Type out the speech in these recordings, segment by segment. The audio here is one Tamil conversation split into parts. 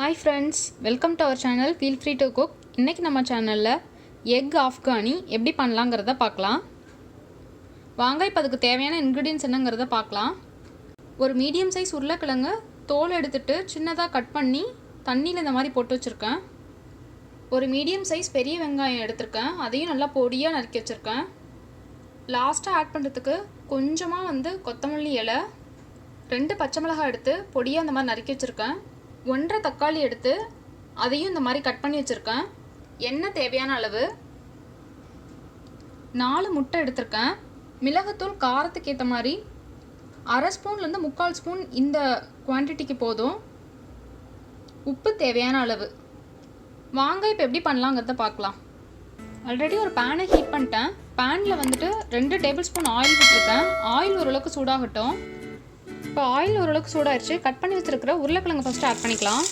Hi friends, welcome to our channel. Feel free to cook. இன்றைக்கி நம்ம சேனலில் எக் ஆஃப்கானி எப்படி பண்ணலாங்கிறத பார்க்கலாம். வாங்க இப்போ அதுக்கு தேவையான இன்க்ரீடியன்ஸ் என்னங்கிறத பார்க்கலாம். ஒரு மீடியம் சைஸ் உருளைக்கிழங்கு தோல் எடுத்துகிட்டு சின்னதாக கட் பண்ணி தண்ணியில் இந்த மாதிரி போட்டு வச்சுருக்கேன். ஒரு மீடியம் சைஸ் பெரிய வெங்காயம் எடுத்திருக்கேன், அதையும் நல்லா பொடியாக நறுக்கி வச்சுருக்கேன். லாஸ்ட்டாக ஆட் பண்ணுறதுக்கு கொஞ்சமாக கொத்தமல்லி இலை, 2 பச்சை மிளகாய் எடுத்து பொடியாக இந்த மாதிரி நறுக்கி வச்சுருக்கேன். 1.5 தக்காளி எடுத்து அதையும் இந்த மாதிரி கட் பண்ணி வச்சுருக்கேன். எண்ணெய் தேவையான அளவு, 4 முட்டை எடுத்திருக்கேன். மிளகுத்தூள் காரத்துக்கு ஏற்ற மாதிரி 1/2 ஸ்பூன்லேருந்து 3/4 ஸ்பூன் இந்த குவான்டிட்டிக்கு போதும். உப்பு தேவையான அளவு. வாங்க இப்போ எப்படி பண்ணலாங்கிறத பார்க்கலாம். ஆல்ரெடி ஒரு பேனை ஹீட் பண்ணிட்டேன். பேனில் 2 டேபிள் ஸ்பூன் ஆயில் விட்டுருக்கேன். ஆயில் ஓரளவுக்கு சூடாகட்டும். இப்போ ஆயில் ஓரளவுக்கு சூடாகிடுச்சு. கட் பண்ணி வச்சுருக்கிற உருளைக்கிழங்கு ஃபஸ்ட்டு ஆட் பண்ணிக்கலாம்.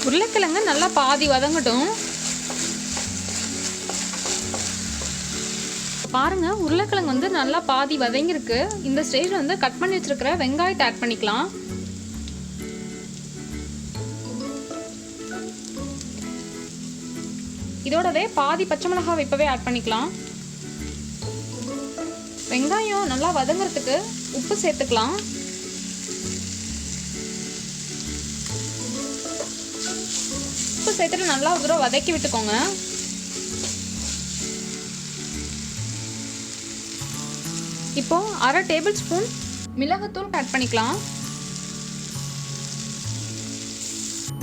உருளைக்கிழங்கு நல்லா பாதி வதங்கட்டும். பாருங்கள், உருளைக்கிழங்கு நல்லா பாதி வதங்கிருக்கு. இந்த ஸ்டேஜில் கட் பண்ணி வச்சுருக்கிற வெங்காயத்தை ஆட் பண்ணிக்கலாம். இதோடவே பாதி பச்சை மிளகாய் இப்போவே ஆட் பண்ணிக்கலாம். வெங்காயம் நல்லா வதங்கிறதுக்கு உப்பு சேர்த்துக்கலாம். உப்பு சேர்த்துட்டு நல்லா ஒரு தடவை வதக்கி விட்டுக்கோங்க. இப்போ 1/2 டேபிள் ஸ்பூன் மிளகுத்தூள் ஆட் பண்ணிக்கலாம்.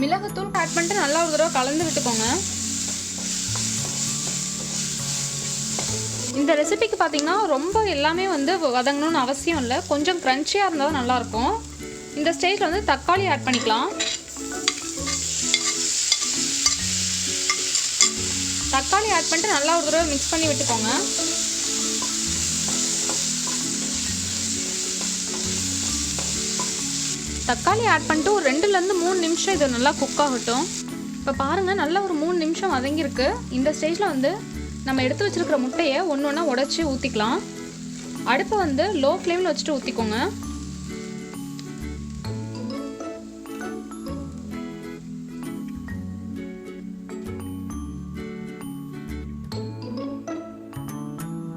மிளகுத்தூள் ஆட் பண்ணிட்டு நல்லா ஒரு தடவை கலந்து விட்டுக்கோங்க. இந்த ரெசிபிக்கு பார்த்தீங்கன்னா ரொம்ப எல்லாமே வதங்கணும்னு அவசியம் இல்லை. கொஞ்சம் க்ரன்ச்சியாக இருந்தால் தான் நல்லாயிருக்கும். இந்த ஸ்டேஜில் தக்காளி ஆட் பண்ணிக்கலாம். தக்காளி ஆட் பண்ணிட்டு நல்லா ஒரு தடவை மிக்ஸ் பண்ணி விட்டுக்கோங்க. தக்காளி ஆட் பண்ணிட்டு ஒரு 2லேருந்து 3 நிமிஷம் இது நல்லா குக் ஆகட்டும். இப்போ பாருங்கள், நல்லா ஒரு 3 நிமிஷம் வதங்கியிருக்கு. இந்த ஸ்டேஜில் நம்ம எடுத்து வச்சுருக்கிற முட்டையை ஒன்று ஒன்றா உடச்சி ஊற்றிக்கலாம். அடுப்பை லோ ஃப்ளேமில் வச்சுட்டு ஊற்றிக்கோங்க.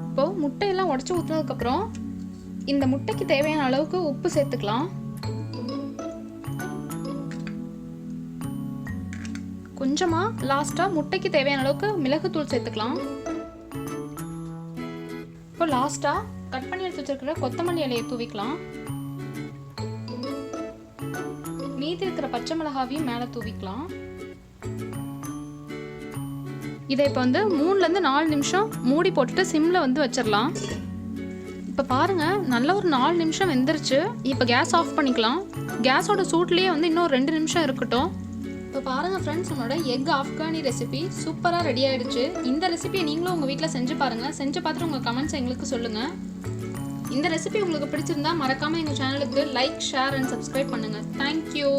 இப்போது முட்டையெல்லாம் உடச்சி ஊற்றினதுக்கப்புறம் இந்த முட்டைக்கு தேவையான அளவுக்கு உப்பு சேர்த்துக்கலாம். கொஞ்சமாக லாஸ்ட்டாக முட்டைக்கு தேவையான அளவுக்கு மிளகுத்தூள் சேர்த்துக்கலாம். இப்போ லாஸ்ட்டாக கட் பண்ணி எடுத்து வச்சிருக்கிற கொத்தமல்லி இலையை தூவிக்கலாம். மீதி இருக்கிற பச்சை மிளகாவையும் மேலே தூவிக்கலாம். இதை இப்போ 3லேருந்து 4 நிமிஷம் மூடி போட்டுட்டு சிம்மில் வச்சிடலாம். இப்போ பாருங்கள், நல்ல ஒரு 4 நிமிஷம் வெந்துருச்சு. இப்போ கேஸ் ஆஃப் பண்ணிக்கலாம். கேஸோட சூட்லேயே இன்னும் 2 நிமிஷம் இருக்கட்டும். இப்போ பாருங்கள் ஃப்ரெண்ட்ஸ், நம்மளோட எக் ஆஃப்கானி ரெசிபி சூப்பராக ரெடி ஆகிடுச்சு. இந்த ரெசிபியை நீங்களும் உங்கள் வீட்டில் செஞ்சு பாருங்கள். செஞ்சு பார்த்துட்டு உங்கள் கமெண்ட்ஸை எங்களுக்கு சொல்லுங்கள். இந்த ரெசிபி உங்களுக்கு பிடிச்சிருந்தா மறக்காமல் எங்கள் சேனலுக்கு லைக், ஷேர் அண்ட் சப்ஸ்கிரைப் பண்ணுங்கள். தேங்க்யூ.